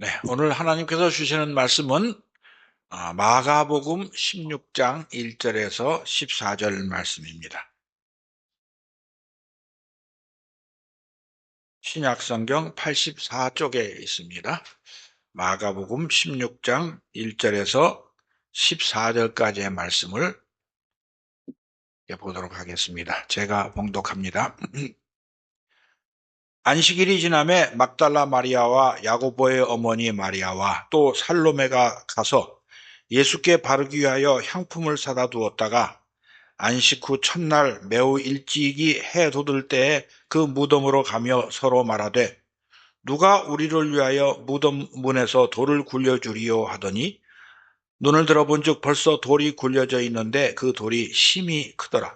네, 오늘 하나님께서 주시는 말씀은 마가복음 16장 1절에서 14절 말씀입니다. 신약성경 84쪽에 있습니다. 마가복음 16장 1절에서 14절까지의 말씀을 보도록 하겠습니다. 제가 봉독합니다. 안식일이 지남에 막달라 마리아와 야고보의 어머니 마리아와 또 살로메가 가서 예수께 바르기 위하여 향품을 사다 두었다가 안식 후 첫날 매우 일찍이 해 돋을 때에 그 무덤으로 가며 서로 말하되 누가 우리를 위하여 무덤 문에서 돌을 굴려주리요 하더니 눈을 들어본즉 벌써 돌이 굴려져 있는데 그 돌이 심히 크더라.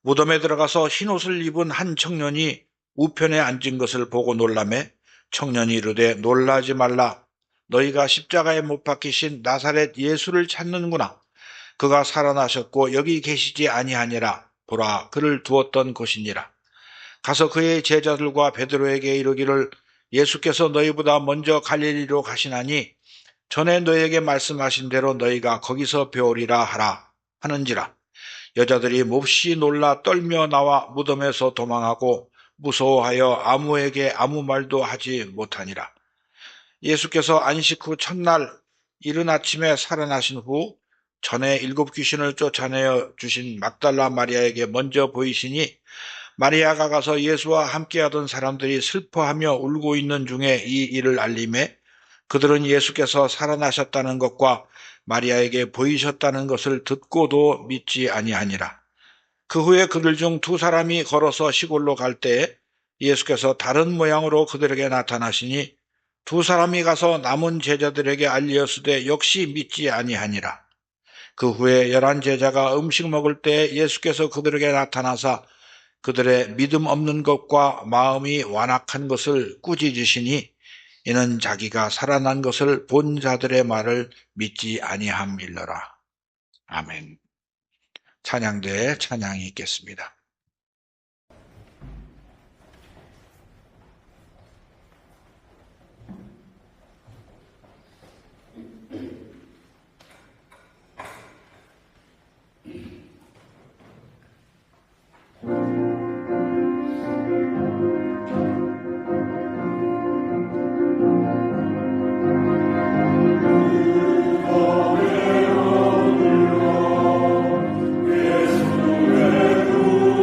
무덤에 들어가서 흰옷을 입은 한 청년이 우편에 앉은 것을 보고 놀라매 청년이 이르되 놀라지 말라. 너희가 십자가에 못 박히신 나사렛 예수를 찾는구나. 그가 살아나셨고 여기 계시지 아니하니라. 보라, 그를 두었던 곳이니라. 가서 그의 제자들과 베드로에게 이르기를 예수께서 너희보다 먼저 갈릴리로 가시나니 전에 너희에게 말씀하신 대로 너희가 거기서 배우리라 하라 하는지라. 여자들이 몹시 놀라 떨며 나와 무덤에서 도망하고 무서워하여 아무에게 아무 말도 하지 못하니라. 예수께서 안식 후 첫날 이른 아침에 살아나신 후 전에 7 귀신을 쫓아내어 주신 막달라 마리아에게 먼저 보이시니 마리아가 가서 예수와 함께하던 사람들이 슬퍼하며 울고 있는 중에 이 일을 알림해 그들은 예수께서 살아나셨다는 것과 마리아에게 보이셨다는 것을 듣고도 믿지 아니하니라. 그 후에 그들 중 2 사람이 걸어서 시골로 갈 때에 예수께서 다른 모양으로 그들에게 나타나시니 2 사람이 가서 남은 제자들에게 알리었으되 역시 믿지 아니하니라. 그 후에 11 제자가 음식 먹을 때 예수께서 그들에게 나타나사 그들의 믿음 없는 것과 마음이 완악한 것을 꾸짖으시니 이는 자기가 살아난 것을 본 자들의 말을 믿지 아니함일러라. 아멘. 찬양대에 찬양이 있겠습니다. 예수의 두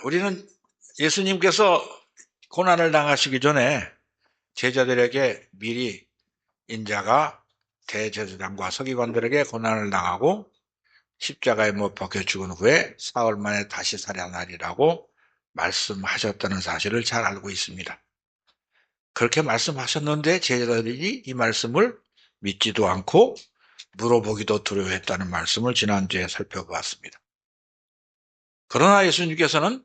우리는 예수님께서 고난을 당하시기 전에 제자들에게 미리 인자가 대제사장과 서기관들에게 고난을 당하고 십자가에 못 박혀 죽은 후에 사흘 만에 다시 살아나리라고 말씀하셨다는 사실을 잘 알고 있습니다. 그렇게 말씀하셨는데 제자들이 이 말씀을 믿지도 않고 물어보기도 두려워했다는 말씀을 지난주에 살펴보았습니다. 그러나 예수님께서는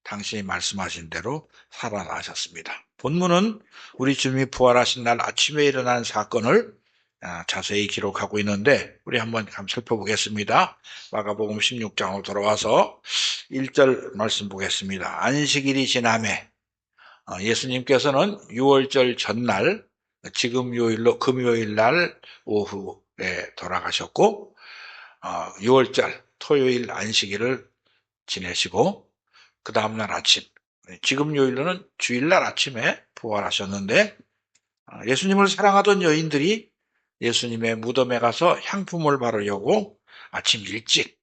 당신이 말씀하신 대로 살아나셨습니다. 본문은 우리 주님이 부활하신 날 아침에 일어난 사건을 자세히 기록하고 있는데 우리 한번 살펴보겠습니다. 마가복음 16장으로 돌아와서 1절 말씀 보겠습니다. 안식일이 지나매 예수님께서는 6월절 전날 지금 요일로 금요일 날 오후에 돌아가셨고 6월절 토요일 안식일을 지내시고 그 다음날 아침 지금 요일로는 주일날 아침에 부활하셨는데 예수님을 사랑하던 여인들이 예수님의 무덤에 가서 향품을 바르려고 아침 일찍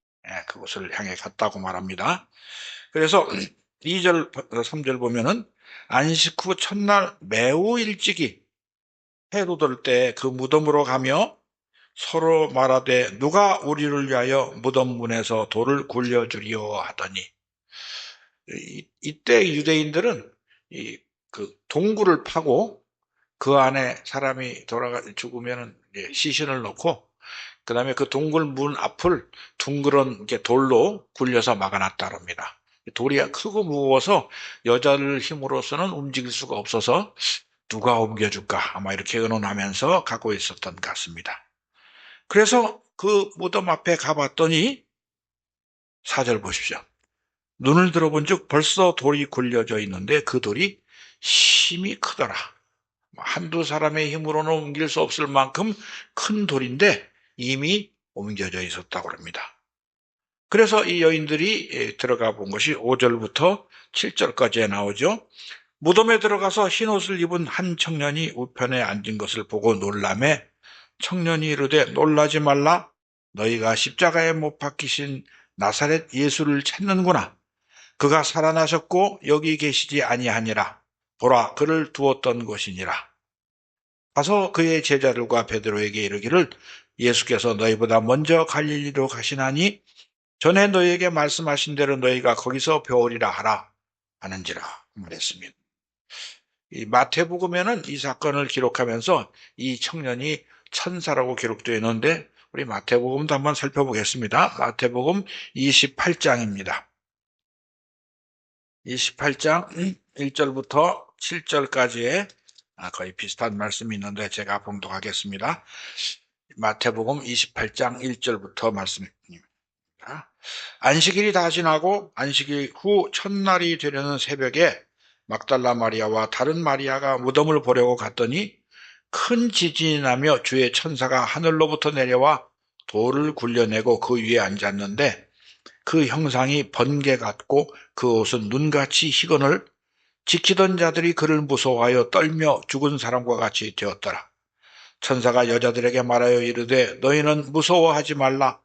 그곳을 향해 갔다고 말합니다. 그래서 2절, 3절 보면은 안식 후 첫날 매우 일찍이 해로 들 때 그 무덤으로 가며 서로 말하되 누가 우리를 위하여 무덤 문에서 돌을 굴려주리요 하더니 이때 유대인들은 그 동굴을 파고 그 안에 사람이 죽으면 시신을 넣고 그 다음에 그 동굴 문 앞을 둥그런 돌로 굴려서 막아놨다 합니다. 돌이 크고 무거워서 여자를 힘으로서는 움직일 수가 없어서 누가 옮겨줄까 아마 이렇게 의논하면서 갖고 있었던 것 같습니다. 그래서 그 무덤 앞에 가봤더니 4절 보십시오. 눈을 들어본 즉 벌써 돌이 굴려져 있는데 그 돌이 심히 크더라. 한두 사람의 힘으로는 옮길 수 없을 만큼 큰 돌인데 이미 옮겨져 있었다고 합니다. 그래서 이 여인들이 들어가 본 것이 5절부터 7절까지에 나오죠. 무덤에 들어가서 흰옷을 입은 한 청년이 우편에 앉은 것을 보고 놀라매 청년이 이르되 놀라지 말라 너희가 십자가에 못 박히신 나사렛 예수를 찾는구나. 그가 살아나셨고 여기 계시지 아니하니라. 보라 그를 두었던 곳이니라. 가서 그의 제자들과 베드로에게 이르기를 예수께서 너희보다 먼저 갈릴리로 가시나니 전에 너희에게 말씀하신 대로 너희가 거기서 배우리라 하라 하는지라 말했습니다. 이 마태복음에는 이 사건을 기록하면서 이 청년이 천사라고 기록되어 있는데 우리 마태복음도 한번 살펴보겠습니다. 마태복음 28장입니다. 28장 1절부터 7절까지의 거의 비슷한 말씀이 있는데 제가 봉독하겠습니다. 마태복음 28장 1절부터 말씀입니다. 안식일이 다 지나고 안식일 후 첫날이 되려는 새벽에 막달라 마리아와 다른 마리아가 무덤을 보려고 갔더니 큰 지진이 나며 주의 천사가 하늘로부터 내려와 돌을 굴려내고 그 위에 앉았는데 그 형상이 번개 같고 그 옷은 눈같이 희건을 지키던 자들이 그를 무서워하여 떨며 죽은 사람과 같이 되었더라. 천사가 여자들에게 말하여 이르되 너희는 무서워하지 말라.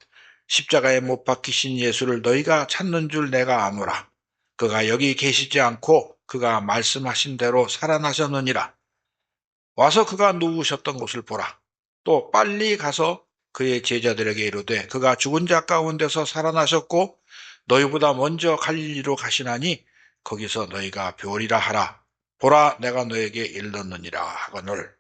십자가에 못 박히신 예수를 너희가 찾는 줄 내가 아노라. 그가 여기 계시지 않고 그가 말씀하신 대로 살아나셨느니라. 와서 그가 누우셨던 곳을 보라. 또 빨리 가서 그의 제자들에게 이르되 그가 죽은 자 가운데서 살아나셨고 너희보다 먼저 갈릴리로 가시나니 거기서 너희가 배우리라 하라. 보라 내가 너에게 일렀느니라 하거늘.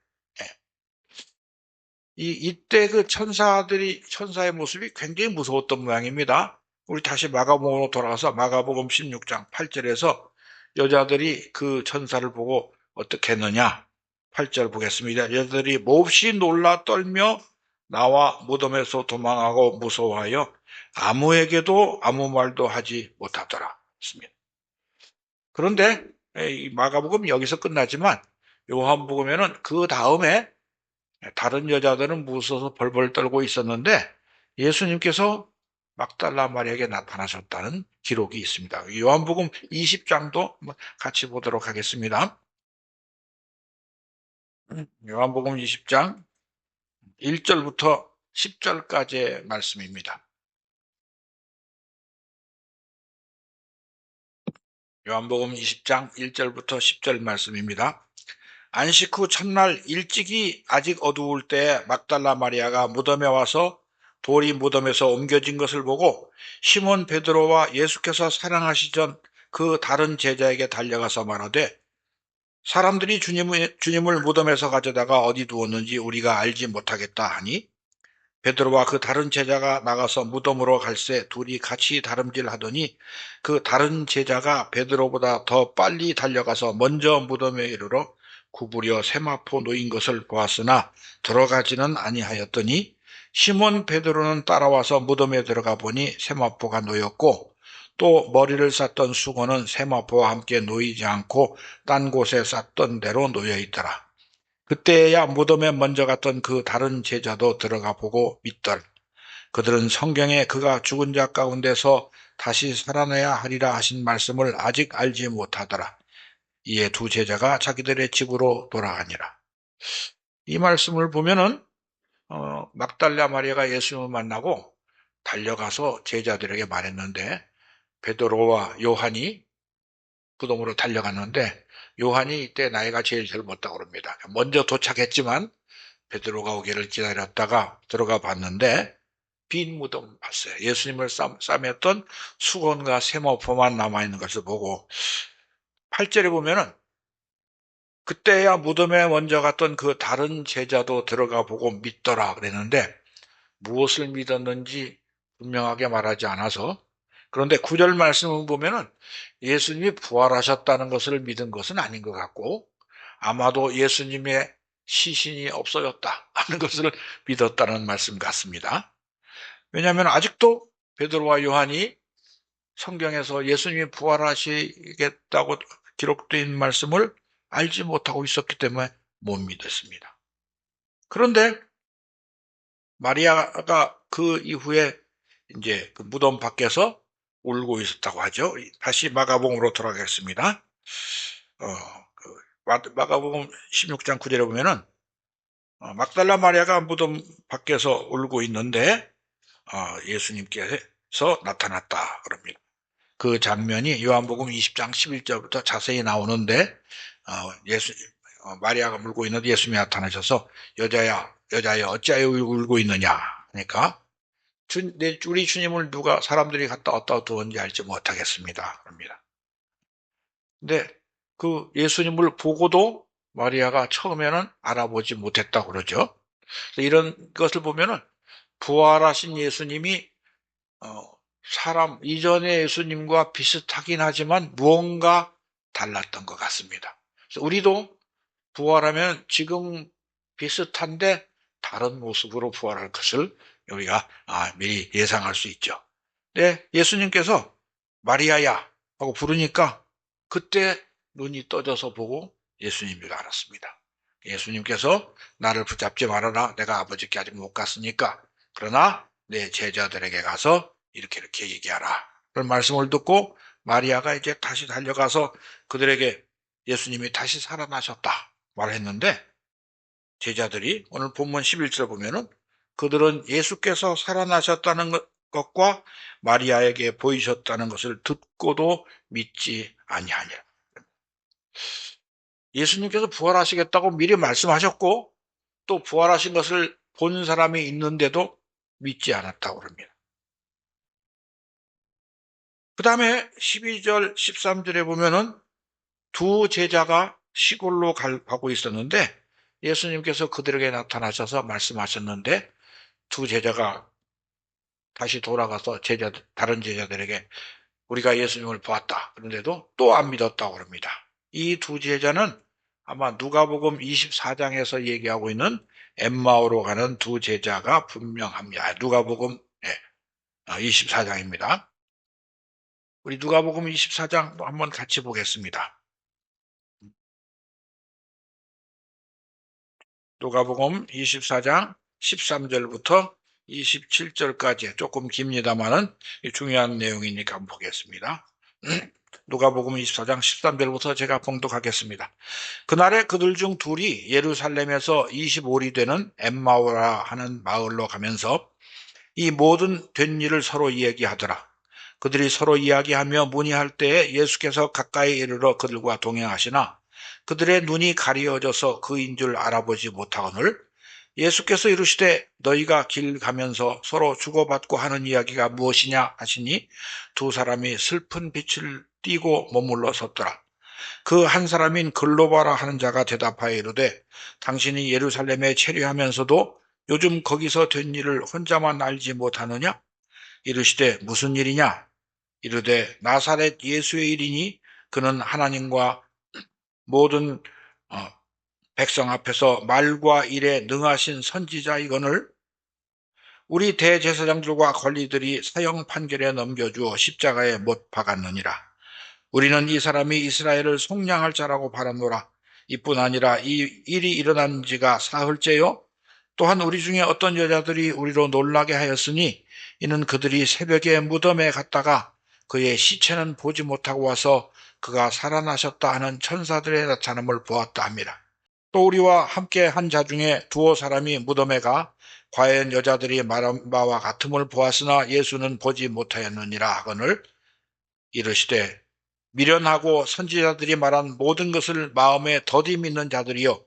이때 그 천사의 모습이 굉장히 무서웠던 모양입니다. 우리 다시 마가복음으로 돌아가서 마가복음 16장 8절에서 여자들이 그 천사를 보고 어떻게 했느냐. 8절 보겠습니다. 여자들이 몹시 놀라 떨며 나와 무덤에서 도망하고 무서워하여 아무에게도 아무 말도 하지 못하더라. 그런데 이 마가복음 여기서 끝나지만 요한복음에는 그 다음에 다른 여자들은 무서워서 벌벌 떨고 있었는데 예수님께서 막달라 마리아에게 나타나셨다는 기록이 있습니다. 요한복음 20장도 같이 보도록 하겠습니다. 요한복음 20장 1절부터 10절까지의 말씀입니다. 요한복음 20장 1절부터 10절 말씀입니다. 안식 후 첫날 일찍이 아직 어두울 때 막달라 마리아가 무덤에 와서 돌이 무덤에서 옮겨진 것을 보고 시몬 베드로와 예수께서 사랑하시던 그 다른 제자에게 달려가서 말하되 사람들이 주님을 무덤에서 가져다가 어디 두었는지 우리가 알지 못하겠다 하니 베드로와 그 다른 제자가 나가서 무덤으로 갈새 둘이 같이 다름질하더니 그 다른 제자가 베드로보다 더 빨리 달려가서 먼저 무덤에 이르러 구부려 세마포 놓인 것을 보았으나 들어가지는 아니하였더니 시몬 베드로는 따라와서 무덤에 들어가 보니 세마포가 놓였고 또 머리를 쌌던 수건은 세마포와 함께 놓이지 않고 딴 곳에 쌌던 대로 놓여 있더라. 그때야 무덤에 먼저 갔던 그 다른 제자도 들어가 보고 믿더라. 그들은 성경에 그가 죽은 자 가운데서 다시 살아나야 하리라 하신 말씀을 아직 알지 못하더라. 이에 두 제자가 자기들의 집으로 돌아가니라. 이 말씀을 보면은 막달라 마리아가 예수님을 만나고 달려가서 제자들에게 말했는데 베드로와 요한이 무덤으로 달려갔는데 요한이 이때 나이가 제일 젊었다고 합니다. 먼저 도착했지만 베드로가 오기를 기다렸다가 들어가 봤는데 빈 무덤 봤어요. 예수님을 싸맸던 수건과 세마포만 남아있는 것을 보고 8절에 보면은 그때야 무덤에 먼저 갔던 그 다른 제자도 들어가 보고 믿더라 그랬는데 무엇을 믿었는지 분명하게 말하지 않아서 그런데 9절 말씀을 보면은 예수님이 부활하셨다는 것을 믿은 것은 아닌 것 같고 아마도 예수님의 시신이 없어졌다 하는 것을 믿었다는 말씀 같습니다. 왜냐하면 아직도 베드로와 요한이 성경에서 예수님이 부활하시겠다고 기록된 말씀을 알지 못하고 있었기 때문에 못 믿었습니다. 그런데 마리아가 그 이후에 이제 그 무덤 밖에서 울고 있었다고 하죠. 다시 마가복음으로 돌아가겠습니다. 마가복음 16장 9절에 보면은 막달라 마리아가 무덤 밖에서 울고 있는데 예수님께서 나타났다 그럽니다. 그 장면이 요한복음 20장 11절부터 자세히 나오는데 마리아가 울고 있는데 예수님이 나타나셔서 여자야 어찌하여 울고 있느냐 그러니까 우리 주님을 누가 사람들이 갖다 어디다 두었는지 알지 못하겠습니다 그럽니다. 근데 그 예수님을 보고도 마리아가 처음에는 알아보지 못했다고 그러죠. 이런 것을 보면은 부활하신 예수님이 사람 이전의 예수님과 비슷하긴 하지만 무언가 달랐던 것 같습니다. 그래서 우리도 부활하면 지금 비슷한데 다른 모습으로 부활할 것을 우리가 미리 예상할 수 있죠. 네, 예수님께서 마리아야 하고 부르니까 그때 눈이 떠져서 보고 예수님인 줄 알았습니다. 예수님께서 나를 붙잡지 말아라. 내가 아버지께 아직 못 갔으니까. 그러나 내 제자들에게 가서 이렇게 얘기하라. 그런 말씀을 듣고 마리아가 이제 다시 달려가서 그들에게 예수님이 다시 살아나셨다 말했는데 제자들이 오늘 본문 11절 보면은 그들은 예수께서 살아나셨다는 것과 마리아에게 보이셨다는 것을 듣고도 믿지 아니하니라. 예수님께서 부활하시겠다고 미리 말씀하셨고 또 부활하신 것을 본 사람이 있는데도 믿지 않았다고 합니다. 그 다음에 12절, 13절에 보면은 두 제자가 시골로 가고 있었는데 예수님께서 그들에게 나타나셔서 말씀하셨는데 두 제자가 다시 돌아가서 다른 제자들에게 우리가 예수님을 보았다. 그런데도 또 안 믿었다고 합니다. 이 두 제자는 아마 누가복음 24장에서 얘기하고 있는 엠마오로 가는 두 제자가 분명합니다. 누가복음 24장입니다. 우리 누가복음 24장 한번 같이 보겠습니다. 누가복음 24장 13절부터 27절까지 조금 깁니다만은 중요한 내용이니까 한번 보겠습니다. 누가복음 24장 13절부터 제가 봉독하겠습니다. 그날에 그들 중 둘이 예루살렘에서 25리 되는 엠마오라 하는 마을로 가면서 이 모든 된 일을 서로 이야기하더라. 그들이 서로 이야기하며 문의할 때에 예수께서 가까이 이르러 그들과 동행하시나 그들의 눈이 가리어져서 그인 줄 알아보지 못하거늘 예수께서 이르시되 너희가 길 가면서 서로 주고받고 하는 이야기가 무엇이냐 하시니 두 사람이 슬픈 빛을 띠고 머물러 섰더라. 그 한 사람인 글로바라 하는 자가 대답하여 이르되 당신이 예루살렘에 체류하면서도 요즘 거기서 된 일을 혼자만 알지 못하느냐? 이르시되 무슨 일이냐? 이르되 나사렛 예수의 일이니 그는 하나님과 모든 어, 백성 앞에서 말과 일에 능하신 선지자이거늘 우리 대제사장들과 관리들이 사형 판결에 넘겨주어 십자가에 못 박았느니라. 우리는 이 사람이 이스라엘을 속량할 자라고 바라노라. 이뿐 아니라 이 일이 일어난 지가 사흘째요. 또한 우리 중에 어떤 여자들이 우리로 놀라게 하였으니 이는 그들이 새벽에 무덤에 갔다가 그의 시체는 보지 못하고 와서 그가 살아나셨다 하는 천사들의 나타남을 보았다 합니다. 또 우리와 함께 한 자 중에 두어 사람이 무덤에 가 과연 여자들이 말한 바와 같음을 보았으나 예수는 보지 못하였느니라 하거늘 이르시되 미련하고 선지자들이 말한 모든 것을 마음에 더디 믿는 자들이여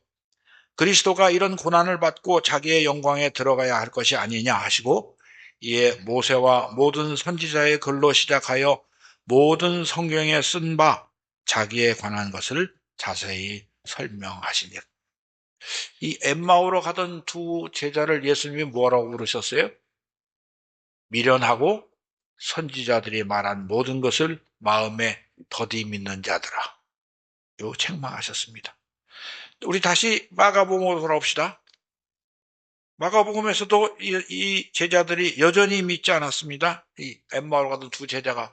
그리스도가 이런 고난을 받고 자기의 영광에 들어가야 할 것이 아니냐 하시고 이에 모세와 모든 선지자의 글로 시작하여 모든 성경에 쓴 바 자기에 관한 것을 자세히 설명하시니라. 이 엠마오로 가던 두 제자를 예수님이 뭐라고 부르셨어요? 미련하고 선지자들이 말한 모든 것을 마음에 더디 믿는 자들아. 요 책망하셨습니다. 우리 다시 마가복음으로 돌아옵시다. 마가복음에서도 이 제자들이 여전히 믿지 않았습니다. 이 엠마오로 가던 두 제자가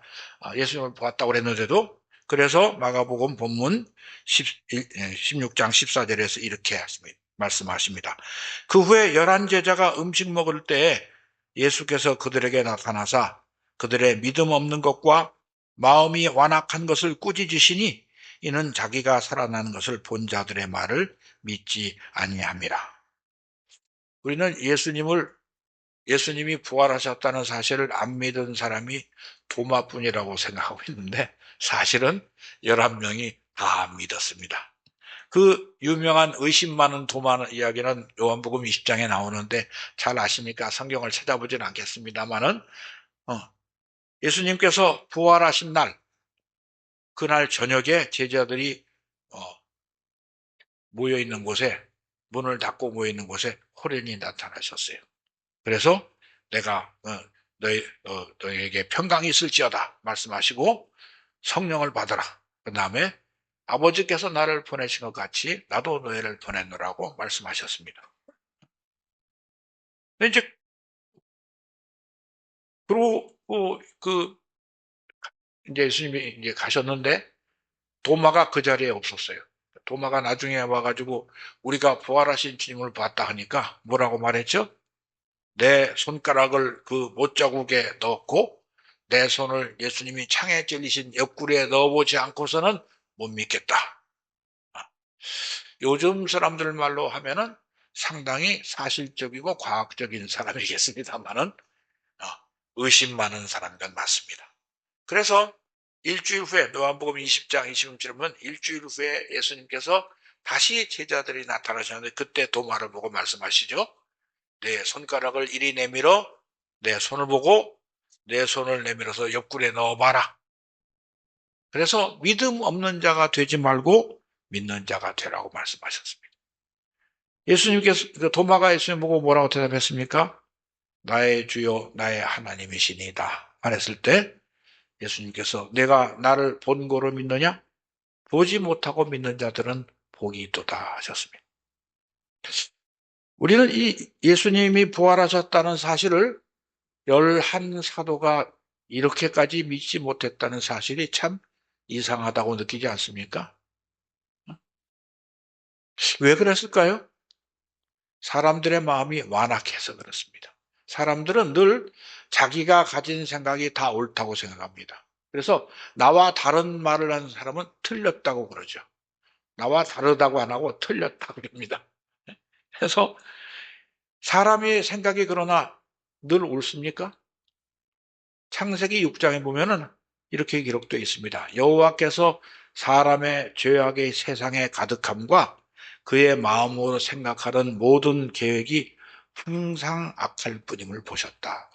예수님을 보았다고 그랬는데도 그래서 마가복음 본문 16장 14절에서 이렇게 말씀하십니다. 그 후에 11제자가 음식 먹을 때에 예수께서 그들에게 나타나사 그들의 믿음 없는 것과 마음이 완악한 것을 꾸짖으시니 이는 자기가 살아나는 것을 본 자들의 말을 믿지 아니함이라. 우리는 예수님이 부활하셨다는 사실을 안 믿은 사람이 도마뿐이라고 생각하고 있는데 사실은 11명이 다 믿었습니다. 그 유명한 의심 많은 도마 이야기는 요한복음 20장에 나오는데 잘 아시니까 성경을 찾아보진 않겠습니다만은 예수님께서 부활하신 날 그날 저녁에 제자들이 모여있는 곳에 문을 닫고 모여있는 곳에 호련히 나타나셨어요. 그래서 내가 너희에게 평강이 있을지어다 말씀하시고 성령을 받아라. 그 다음에 아버지께서 나를 보내신 것 같이 나도 너희를 보내노라고 말씀하셨습니다. 이제 그리고 이제 예수님이 이제 가셨는데 도마가 그 자리에 없었어요. 도마가 나중에 와가지고 우리가 부활하신 주님을 봤다 하니까 뭐라고 말했죠? 내 손가락을 그 못자국에 넣고 내 손을 예수님이 창에 찔리신 옆구리에 넣어보지 않고서는 못 믿겠다. 요즘 사람들 말로 하면은 상당히 사실적이고 과학적인 사람이겠습니다만은 의심 많은 사람은 맞습니다. 그래서 일주일 후에 요한복음 20장 26절에 보면 일주일 후에 예수님께서 다시 제자들이 나타나셨는데 그때 도마를 보고 말씀하시죠. 내 손가락을 이리 내밀어 내 손을 보고 내 손을 내밀어서 옆구리에 넣어봐라. 그래서 믿음 없는 자가 되지 말고 믿는 자가 되라고 말씀하셨습니다. 예수님께서 도마가 예수님 보고 뭐라고 대답했습니까? 나의 주요 나의 하나님이시니다 말했을 때 예수님께서 내가 나를 본 거로 믿느냐? 보지 못하고 믿는 자들은 복이 있도다 하셨습니다. 우리는 이 예수님이 부활하셨다는 사실을 11사도가 이렇게까지 믿지 못했다는 사실이 참 이상하다고 느끼지 않습니까? 왜 그랬을까요? 사람들의 마음이 완악해서 그렇습니다. 사람들은 늘 자기가 가진 생각이 다 옳다고 생각합니다. 그래서 나와 다른 말을 하는 사람은 틀렸다고 그러죠. 나와 다르다고 안 하고 틀렸다고 그럽니다. 그래서 사람의 생각이 그러나 늘 옳습니까? 창세기 6장에 보면은 이렇게 기록되어 있습니다. 여호와께서 사람의 죄악의 세상에 가득함과 그의 마음으로 생각하는 모든 계획이 항상 악할 뿐임을 보셨다.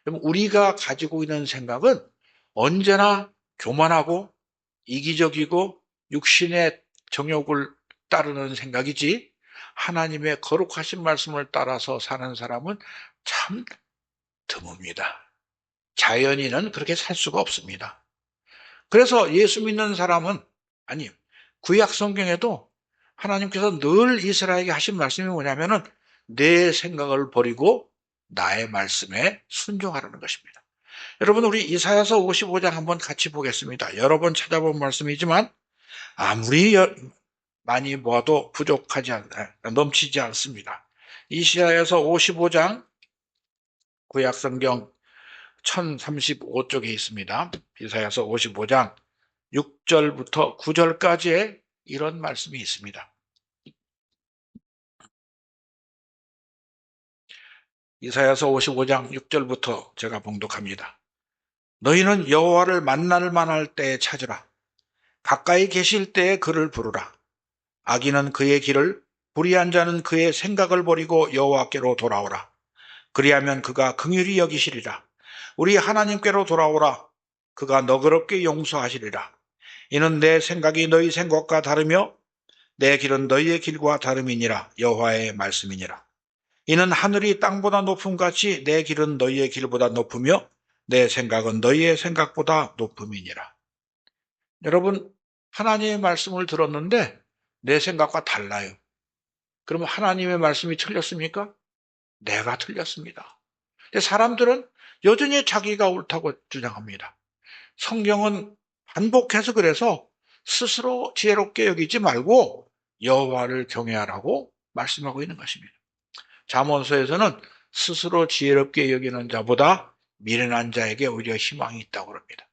그럼 우리가 가지고 있는 생각은 언제나 교만하고 이기적이고 육신의 정욕을 따르는 생각이지, 하나님의 거룩하신 말씀을 따라서 사는 사람은 참 드뭅니다. 자연인은 그렇게 살 수가 없습니다. 그래서 예수 믿는 사람은, 아니, 구약 성경에도 하나님께서 늘 이스라엘에게 하신 말씀이 뭐냐면은 내 생각을 버리고 나의 말씀에 순종하라는 것입니다. 여러분, 우리 이사야서 55장 한번 같이 보겠습니다. 여러 번 찾아본 말씀이지만 아무리 많이 모아도 넘치지 않습니다. 이사야서 55장 구약 성경 1035쪽에 있습니다. 이사야서 55장 6절부터 9절까지의 이런 말씀이 있습니다. 이사야서 55장 6절부터 제가 봉독합니다. 너희는 여호와를 만날 만할 때에 찾으라. 가까이 계실 때에 그를 부르라. 악인은 그의 길을, 불의한 자는 그의 생각을 버리고 여호와께로 돌아오라. 그리하면 그가 긍휼히 여기시리라. 우리 하나님께로 돌아오라. 그가 너그럽게 용서하시리라. 이는 내 생각이 너희 생각과 다르며 내 길은 너희의 길과 다름이니라. 여호와의 말씀이니라. 이는 하늘이 땅보다 높음 같이 내 길은 너희의 길보다 높으며 내 생각은 너희의 생각보다 높음이니라. 여러분, 하나님의 말씀을 들었는데 내 생각과 달라요. 그러면 하나님의 말씀이 틀렸습니까? 내가 틀렸습니다. 근데 사람들은 여전히 자기가 옳다고 주장합니다. 성경은 반복해서 그래서 스스로 지혜롭게 여기지 말고 여호와를 경외하라고 말씀하고 있는 것입니다. 잠언서에서는 스스로 지혜롭게 여기는 자보다 미련한 자에게 오히려 희망이 있다고 합니다.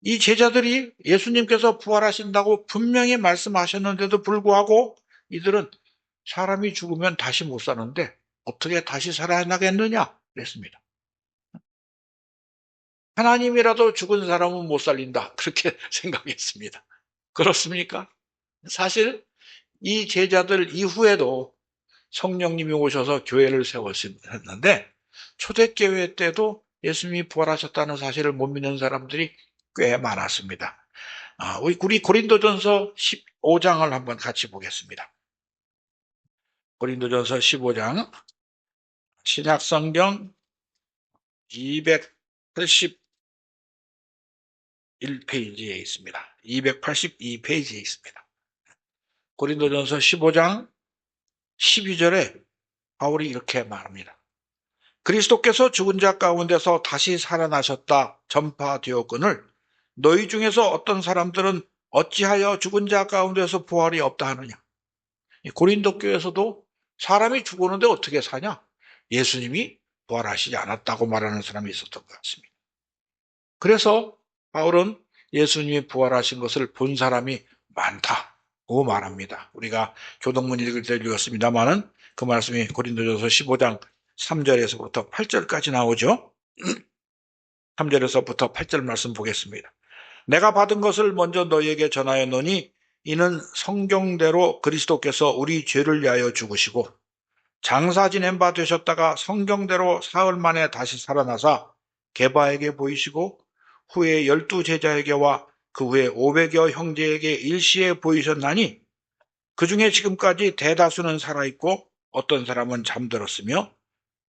이 제자들이 예수님께서 부활하신다고 분명히 말씀하셨는데도 불구하고 이들은 사람이 죽으면 다시 못 사는데 어떻게 다시 살아나겠느냐 그랬습니다. 하나님이라도 죽은 사람은 못 살린다 그렇게 생각했습니다. 그렇습니까? 사실 이 제자들 이후에도 성령님이 오셔서 교회를 세우셨는데 초대교회 때도 예수님이 부활하셨다는 사실을 못 믿는 사람들이 꽤 많았습니다. 우리 고린도전서 15장을 한번 같이 보겠습니다. 고린도전서 15장 신약성경 281페이지에 있습니다. 282페이지에 있습니다. 고린도전서 15장 12절에 바울이 이렇게 말합니다. 그리스도께서 죽은 자 가운데서 다시 살아나셨다 전파되었거늘 너희 중에서 어떤 사람들은 어찌하여 죽은 자 가운데서 부활이 없다 하느냐. 고린도 교회에서도 사람이 죽었는데 어떻게 사냐? 예수님이 부활하시지 않았다고 말하는 사람이 있었던 것 같습니다. 그래서 바울은 예수님이 부활하신 것을 본 사람이 많다고 말합니다. 우리가 교동문 읽을 때 읽었습니다만은 그 말씀이 고린도전서 15장 3절에서부터 8절까지 나오죠. 3절에서부터 8절 말씀 보겠습니다. 내가 받은 것을 먼저 너희에게 전하였노니 이는 성경대로 그리스도께서 우리 죄를 위하여 죽으시고 장사 지낸 바 되셨다가 성경대로 사흘 만에 다시 살아나사 게바에게 보이시고 후에 12 제자에게와 그 후에 500여 형제에게 일시에 보이셨나니 그 중에 지금까지 대다수는 살아있고 어떤 사람은 잠들었으며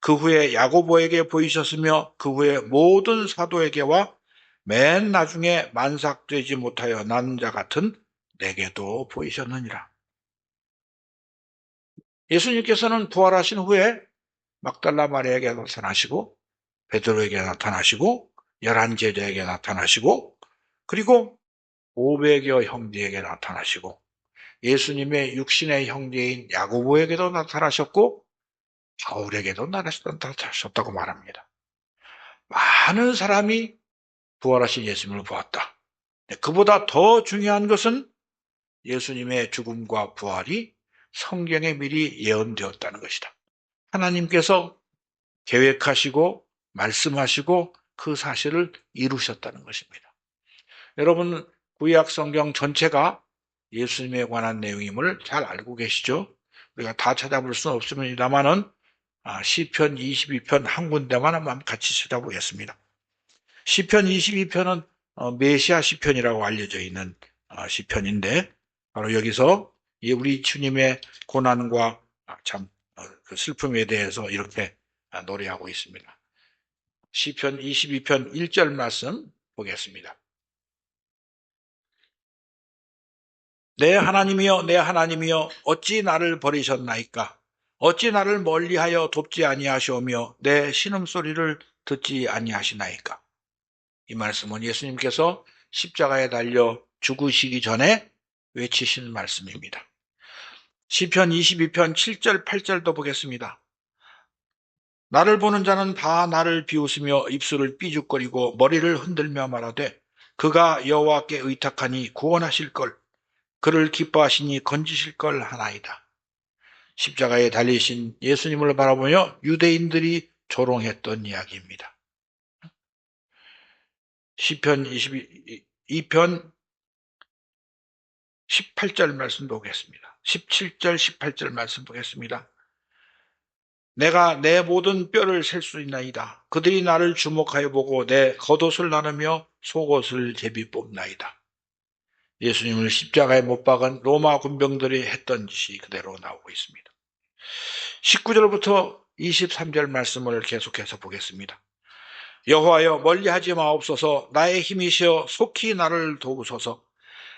그 후에 야고보에게 보이셨으며 그 후에 모든 사도에게와 맨 나중에 만삭되지 못하여 난 자 같은 내게도 보이셨느니라. 예수님께서는 부활하신 후에 막달라 마리아에게 나타나시고 베드로에게 나타나시고 11 제자에게 나타나시고 그리고 500여 형제에게 나타나시고 예수님의 육신의 형제인 야고보에게도 나타나셨고 바울에게도 나타나셨다고 말합니다. 많은 사람이 부활하신 예수님을 보았다. 그보다 더 중요한 것은 예수님의 죽음과 부활이 성경에 미리 예언되었다는 것이다. 하나님께서 계획하시고 말씀하시고 그 사실을 이루셨다는 것입니다. 여러분, 구약 성경 전체가 예수님에 관한 내용임을 잘 알고 계시죠? 우리가 다 찾아볼 수는 없습니다만은 시편 22편 한 군데만 한번 같이 찾아보겠습니다. 시편 22편은 메시아 시편이라고 알려져 있는 시편인데, 바로 여기서 우리 주님의 고난과 그 슬픔에 대해서 이렇게 노래하고 있습니다. 시편 22편 1절 말씀 보겠습니다. 내 하나님이여, 내 하나님이여, 어찌 나를 버리셨나이까? 어찌 나를 멀리하여 돕지 아니하시오며 내 신음소리를 듣지 아니하시나이까? 이 말씀은 예수님께서 십자가에 달려 죽으시기 전에 외치신 말씀입니다. 시편 22편 7절 8절도 보겠습니다. 나를 보는 자는 다 나를 비웃으며 입술을 삐죽거리고 머리를 흔들며 말하되 그가 여호와께 의탁하니 구원하실 걸, 그를 기뻐하시니 건지실 걸 하나이다. 십자가에 달리신 예수님을 바라보며 유대인들이 조롱했던 이야기입니다. 시편 22편 18절 말씀 보겠습니다. 17절 18절 말씀 보겠습니다. 내가 내 모든 뼈를 셀 수 있나이다. 그들이 나를 주목하여 보고 내 겉옷을 나누며 속옷을 제비 뽑나이다. 예수님을 십자가에 못 박은 로마 군병들이 했던 짓이 그대로 나오고 있습니다. 19절부터 23절 말씀을 계속해서 보겠습니다. 여호와여 멀리하지 마옵소서. 나의 힘이시여 속히 나를 도우소서.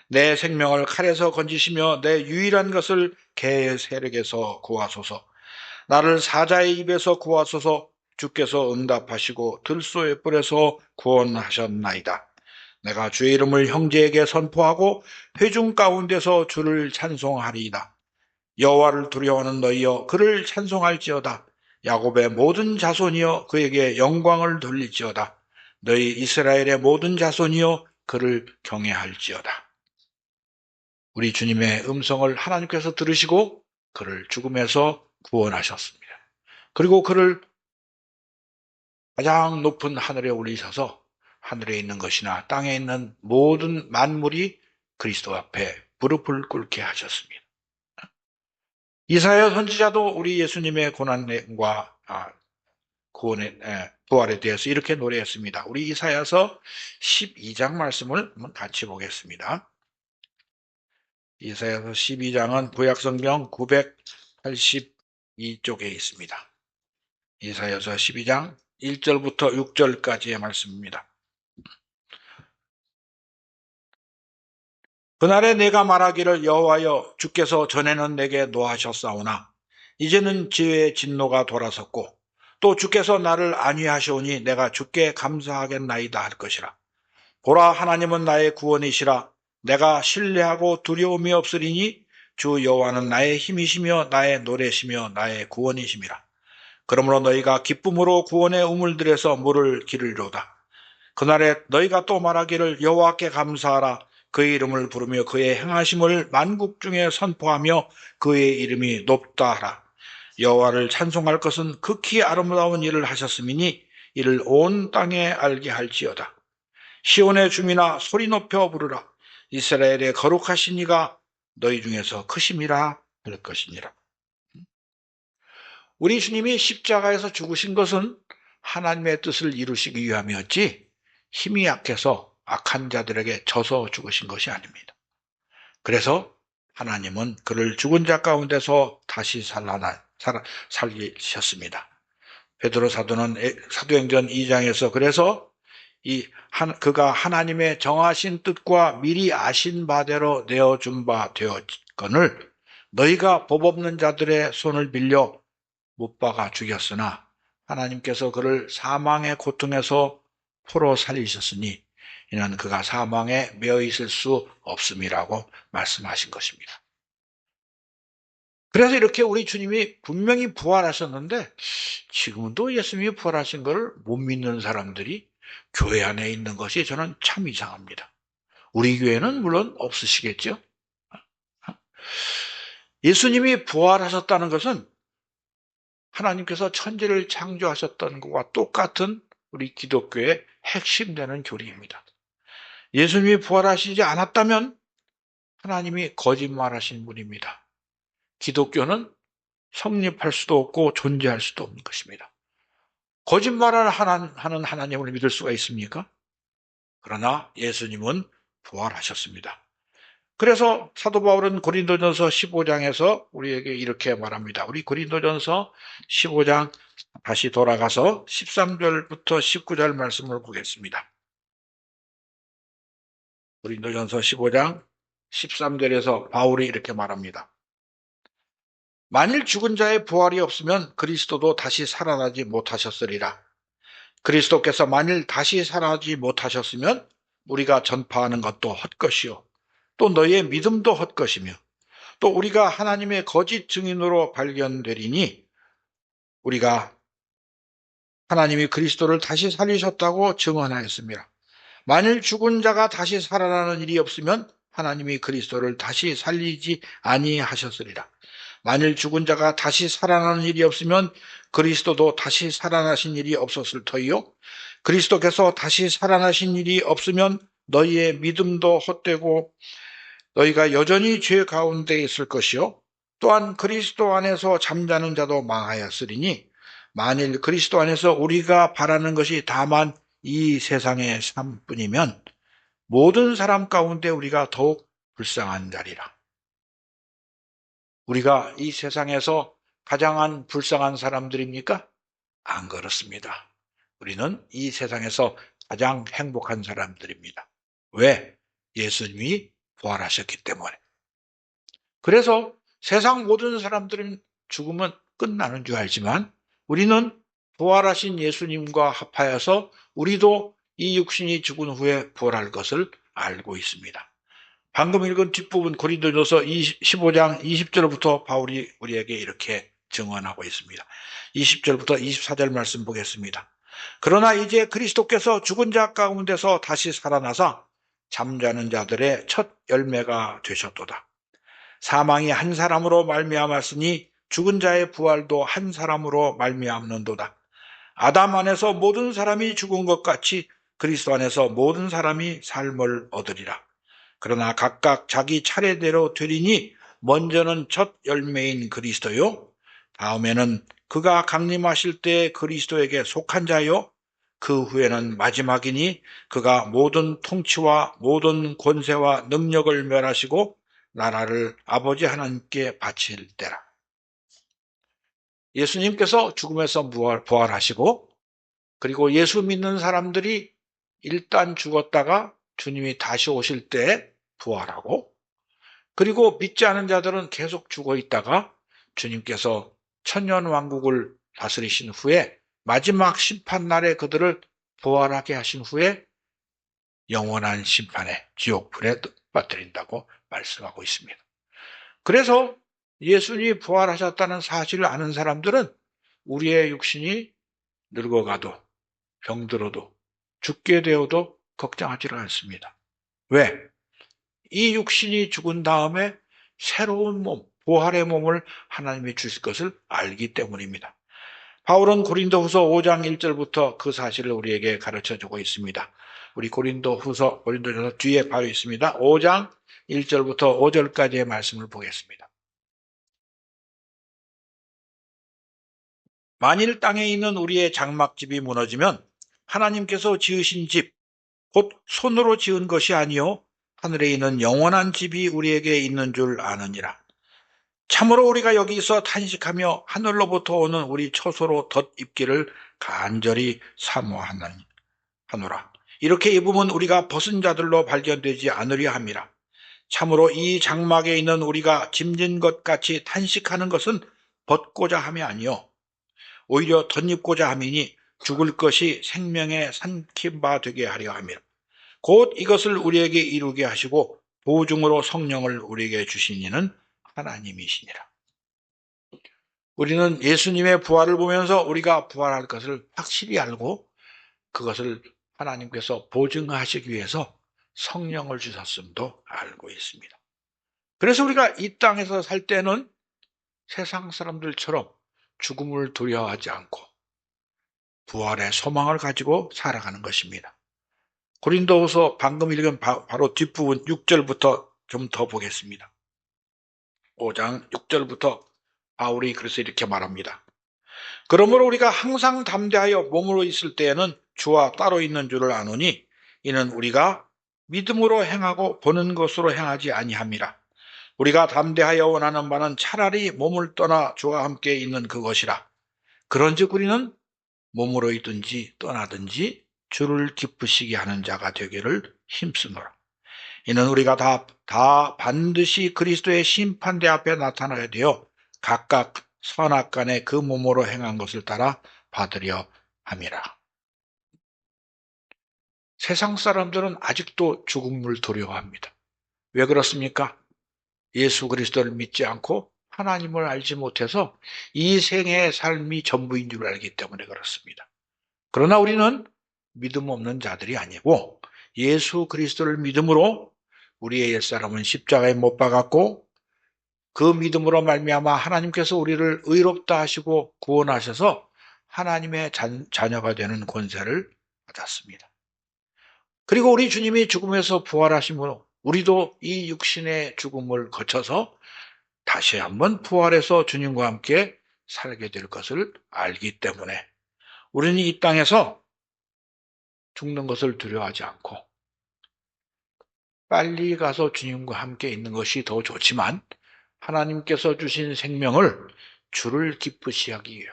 내 생명을 칼에서 건지시며 내 유일한 것을 개의 세력에서 구하소서. 나를 사자의 입에서 구하소서. 주께서 응답하시고 들소의 뿔에서 구원하셨나이다. 내가 주의 이름을 형제에게 선포하고 회중 가운데서 주를 찬송하리이다. 여호와를 두려워하는 너희여 그를 찬송할지어다. 야곱의 모든 자손이여 그에게 영광을 돌릴지어다. 너희 이스라엘의 모든 자손이여 그를 경외할지어다. 우리 주님의 음성을 하나님께서 들으시고 그를 죽음에서 구원하셨습니다. 그리고 그를 가장 높은 하늘에 올리셔서 하늘에 있는 것이나 땅에 있는 모든 만물이 그리스도 앞에 무릎을 꿇게 하셨습니다. 이사야 선지자도 우리 예수님의 고난과 구원의 부활에 대해서 이렇게 노래했습니다. 우리 이사야서 12장 말씀을 한번 같이 보겠습니다. 이사야서 12장은 구약성경 982쪽에 있습니다. 이사야서 12장 1절부터 6절까지의 말씀입니다. 그날에 내가 말하기를 여호와여 주께서 전에는 내게 노하셨사오나 이제는 주의 진노가 돌아섰고 또 주께서 나를 안위하시오니 내가 주께 감사하겠나이다 할 것이라. 보라 하나님은 나의 구원이시라. 내가 신뢰하고 두려움이 없으리니 주 여호와는 나의 힘이시며 나의 노래시며 나의 구원이심이라. 그러므로 너희가 기쁨으로 구원의 우물들에서 물을 기르리로다. 그날에 너희가 또 말하기를 여호와께 감사하라. 그의 이름을 부르며 그의 행하심을 만국 중에 선포하며 그의 이름이 높다 하라. 여호와를 찬송할 것은 극히 아름다운 일을 하셨음이니 이를 온 땅에 알게 할지어다. 시온의 주민아 소리 높여 부르라. 이스라엘의 거룩하신 이가 너희 중에서 크심이라 할 것이니라. 우리 주님이 십자가에서 죽으신 것은 하나님의 뜻을 이루시기 위함이었지 힘이 약해서 악한 자들에게 져서 죽으신 것이 아닙니다. 그래서 하나님은 그를 죽은 자 가운데서 다시 살리셨습니다. 베드로 사도는 사도행전 2장에서 그래서 그가 하나님의 정하신 뜻과 미리 아신 바대로 내어준 바 되었거늘 너희가 법 없는 자들의 손을 빌려 못 박아 죽였으나 하나님께서 그를 사망의 고통에서 풀어 살리셨으니 이는 그가 사망에 매어 있을 수 없음이라고 말씀하신 것입니다. 그래서 이렇게 우리 주님이 분명히 부활하셨는데 지금도 예수님이 부활하신 것을 못 믿는 사람들이 교회 안에 있는 것이 저는 참 이상합니다. 우리 교회는 물론 없으시겠죠. 예수님이 부활하셨다는 것은 하나님께서 천지를 창조하셨던 것과 똑같은 우리 기독교의 핵심되는 교리입니다. 예수님이 부활하시지 않았다면 하나님이 거짓말하신 분입니다. 기독교는 성립할 수도 없고 존재할 수도 없는 것입니다. 거짓말을 하는 하나님을 믿을 수가 있습니까? 그러나 예수님은 부활하셨습니다. 그래서 사도 바울은 고린도전서 15장에서 우리에게 이렇게 말합니다. 우리 고린도전서 15장 다시 돌아가서 13절부터 19절 말씀을 보겠습니다. 고린도전서 15장 13절에서 바울이 이렇게 말합니다. 만일 죽은 자의 부활이 없으면 그리스도도 다시 살아나지 못하셨으리라. 그리스도께서 만일 다시 살아나지 못하셨으면 우리가 전파하는 것도 헛것이요 또 너희의 믿음도 헛것이며 또 우리가 하나님의 거짓 증인으로 발견되리니 우리가 하나님이 그리스도를 다시 살리셨다고 증언하였습니다. 만일 죽은 자가 다시 살아나는 일이 없으면 하나님이 그리스도를 다시 살리지 아니하셨으리라. 만일 죽은 자가 다시 살아나는 일이 없으면 그리스도도 다시 살아나신 일이 없었을 터이요. 그리스도께서 다시 살아나신 일이 없으면 너희의 믿음도 헛되고 너희가 여전히 죄 가운데 있을 것이요. 또한 그리스도 안에서 잠자는 자도 망하였으리니 만일 그리스도 안에서 우리가 바라는 것이 다만 이 세상의 삶뿐이면 모든 사람 가운데 우리가 더욱 불쌍한 자리라. 우리가 이 세상에서 가장 불쌍한 사람들입니까? 안 그렇습니다. 우리는 이 세상에서 가장 행복한 사람들입니다. 왜? 예수님이 부활하셨기 때문에. 그래서 세상 모든 사람들은 죽으면 끝나는 줄 알지만 우리는 부활하신 예수님과 합하여서 우리도 이 육신이 죽은 후에 부활할 것을 알고 있습니다. 방금 읽은 뒷부분 고린도전서 15장 20절부터 바울이 우리에게 이렇게 증언하고 있습니다. 20절부터 24절 말씀 보겠습니다. 그러나 이제 그리스도께서 죽은 자 가운데서 다시 살아나사 잠자는 자들의 첫 열매가 되셨도다. 사망이 한 사람으로 말미암았으니 죽은 자의 부활도 한 사람으로 말미암는도다. 아담 안에서 모든 사람이 죽은 것 같이 그리스도 안에서 모든 사람이 삶을 얻으리라. 그러나 각각 자기 차례대로 되리니 먼저는 첫 열매인 그리스도요. 다음에는 그가 강림하실 때 그리스도에게 속한 자요. 그 후에는 마지막이니 그가 모든 통치와 모든 권세와 능력을 멸하시고 나라를 아버지 하나님께 바칠 때라. 예수님께서 죽음에서 부활하시고 그리고 예수 믿는 사람들이 일단 죽었다가 주님이 다시 오실 때 부활하고 그리고 믿지 않은 자들은 계속 죽어 있다가 주님께서 천년 왕국을 다스리신 후에 마지막 심판날에 그들을 부활하게 하신 후에 영원한 심판에 지옥불에 빠뜨린다고 말씀하고 있습니다. 그래서 예수님이 부활하셨다는 사실을 아는 사람들은 우리의 육신이 늙어가도 병들어도 죽게 되어도 걱정하지를 않습니다. 왜? 이 육신이 죽은 다음에 새로운 몸, 부활의 몸을 하나님이 주실 것을 알기 때문입니다. 바울은 고린도후서 5장 1절부터 그 사실을 우리에게 가르쳐주고 있습니다. 우리 고린도전서 뒤에 바로 있습니다. 5장 1절부터 5절까지의 말씀을 보겠습니다. 만일 땅에 있는 우리의 장막집이 무너지면 하나님께서 지으신 집, 곧 손으로 지은 것이 아니요 하늘에 있는 영원한 집이 우리에게 있는 줄 아느니라. 참으로 우리가 여기서 탄식하며 하늘로부터 오는 우리 처소로 덧입기를 간절히 사모하노라. 이렇게 입으면 우리가 벗은 자들로 발견되지 않으려 함이라. 참으로 이 장막에 있는 우리가 짐진 것 같이 탄식하는 것은 벗고자 함이 아니요 오히려 덧입고자 함이니 죽을 것이 생명의 삼킨 바 되게 하려 함이라. 곧 이것을 우리에게 이루게 하시고 보증으로 성령을 우리에게 주신 이는 하나님이시니라. 우리는 예수님의 부활을 보면서 우리가 부활할 것을 확실히 알고 그것을 하나님께서 보증하시기 위해서 성령을 주셨음도 알고 있습니다. 그래서 우리가 이 땅에서 살 때는 세상 사람들처럼 죽음을 두려워하지 않고 부활의 소망을 가지고 살아가는 것입니다. 고린도후서 방금 읽은 바로 뒷부분 6절부터 좀 더 보겠습니다. 5장 6절부터 바울이 그래서 이렇게 말합니다. 그러므로 우리가 항상 담대하여 몸으로 있을 때에는 주와 따로 있는 줄을 아노니 이는 우리가 믿음으로 행하고 보는 것으로 행하지 아니함이라. 우리가 담대하여 원하는 바는 차라리 몸을 떠나 주와 함께 있는 그것이라. 그런즉 우리는 몸으로 있든지 떠나든지 주를 기쁘시게 하는 자가 되기를 힘쓰노라. 이는 우리가 다 반드시 그리스도의 심판대 앞에 나타나야 되어 각각 선악간에 그 몸으로 행한 것을 따라 받으려 함이라. 세상 사람들은 아직도 죽음을 두려워합니다. 왜 그렇습니까? 예수 그리스도를 믿지 않고 하나님을 알지 못해서 이 생의 삶이 전부인 줄 알기 때문에 그렇습니다. 그러나 우리는 믿음 없는 자들이 아니고 예수 그리스도를 믿음으로 우리의 옛사람은 십자가에 못 박았고 그 믿음으로 말미암아 하나님께서 우리를 의롭다 하시고 구원하셔서 하나님의 자녀가 되는 권세를 받았습니다. 그리고 우리 주님이 죽음에서 부활하심으로 우리도 이 육신의 죽음을 거쳐서 다시 한번 부활해서 주님과 함께 살게 될 것을 알기 때문에 우리는 이 땅에서 죽는 것을 두려워하지 않고 빨리 가서 주님과 함께 있는 것이 더 좋지만 하나님께서 주신 생명을 주를 기쁘시하기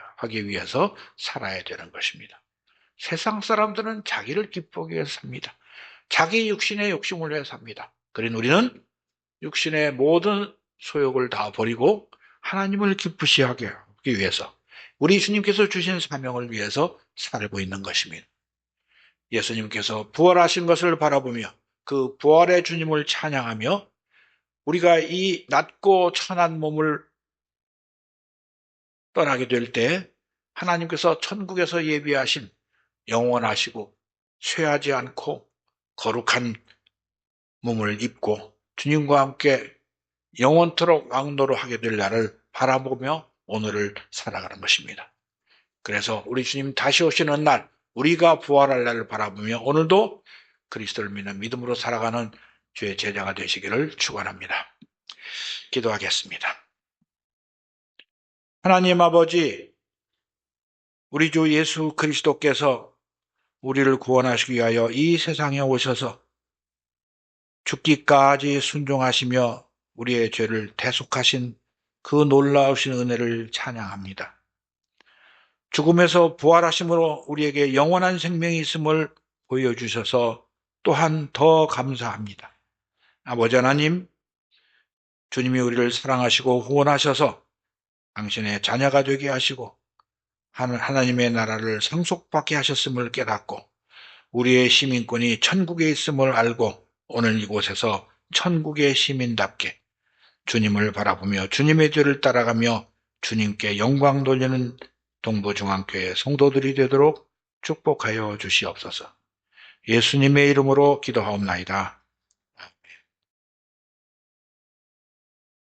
위해서 살아야 되는 것입니다. 세상 사람들은 자기를 기쁘게 위해서 삽니다. 자기 육신의 욕심을 위해 삽니다. 그러니 우리는 육신의 모든 소욕을 다 버리고 하나님을 기쁘시하게 하기 위해서 우리 주님께서 주신 사명을 위해서 살고 있는 것입니다. 예수님께서 부활하신 것을 바라보며 그 부활의 주님을 찬양하며 우리가 이 낮고 천한 몸을 떠나게 될 때 하나님께서 천국에서 예비하신 영원하시고 쇠하지 않고 거룩한 몸을 입고 주님과 함께 영원토록 왕노로하게 될 날을 바라보며 오늘을 살아가는 것입니다. 그래서 우리 주님 다시 오시는 날 우리가 부활할 날을 바라보며 오늘도 그리스도를 믿는 믿음으로 살아가는 주의 제자가 되시기를 축원합니다. 기도하겠습니다. 하나님 아버지, 우리 주 예수 그리스도께서 우리를 구원하시기 위하여 이 세상에 오셔서 죽기까지 순종하시며 우리의 죄를 대속하신 그 놀라우신 은혜를 찬양합니다. 죽음에서 부활하심으로 우리에게 영원한 생명이 있음을 보여주셔서 또한 더 감사합니다. 아버지 하나님, 주님이 우리를 사랑하시고 후원하셔서 당신의 자녀가 되게 하시고 하나님의 나라를 상속받게 하셨음을 깨닫고 우리의 시민권이 천국에 있음을 알고 오늘 이곳에서 천국의 시민답게 주님을 바라보며 주님의 뒤를 따라가며 주님께 영광 돌리는 동부중앙교회 성도들이 되도록 축복하여 주시옵소서. 예수님의 이름으로 기도하옵나이다.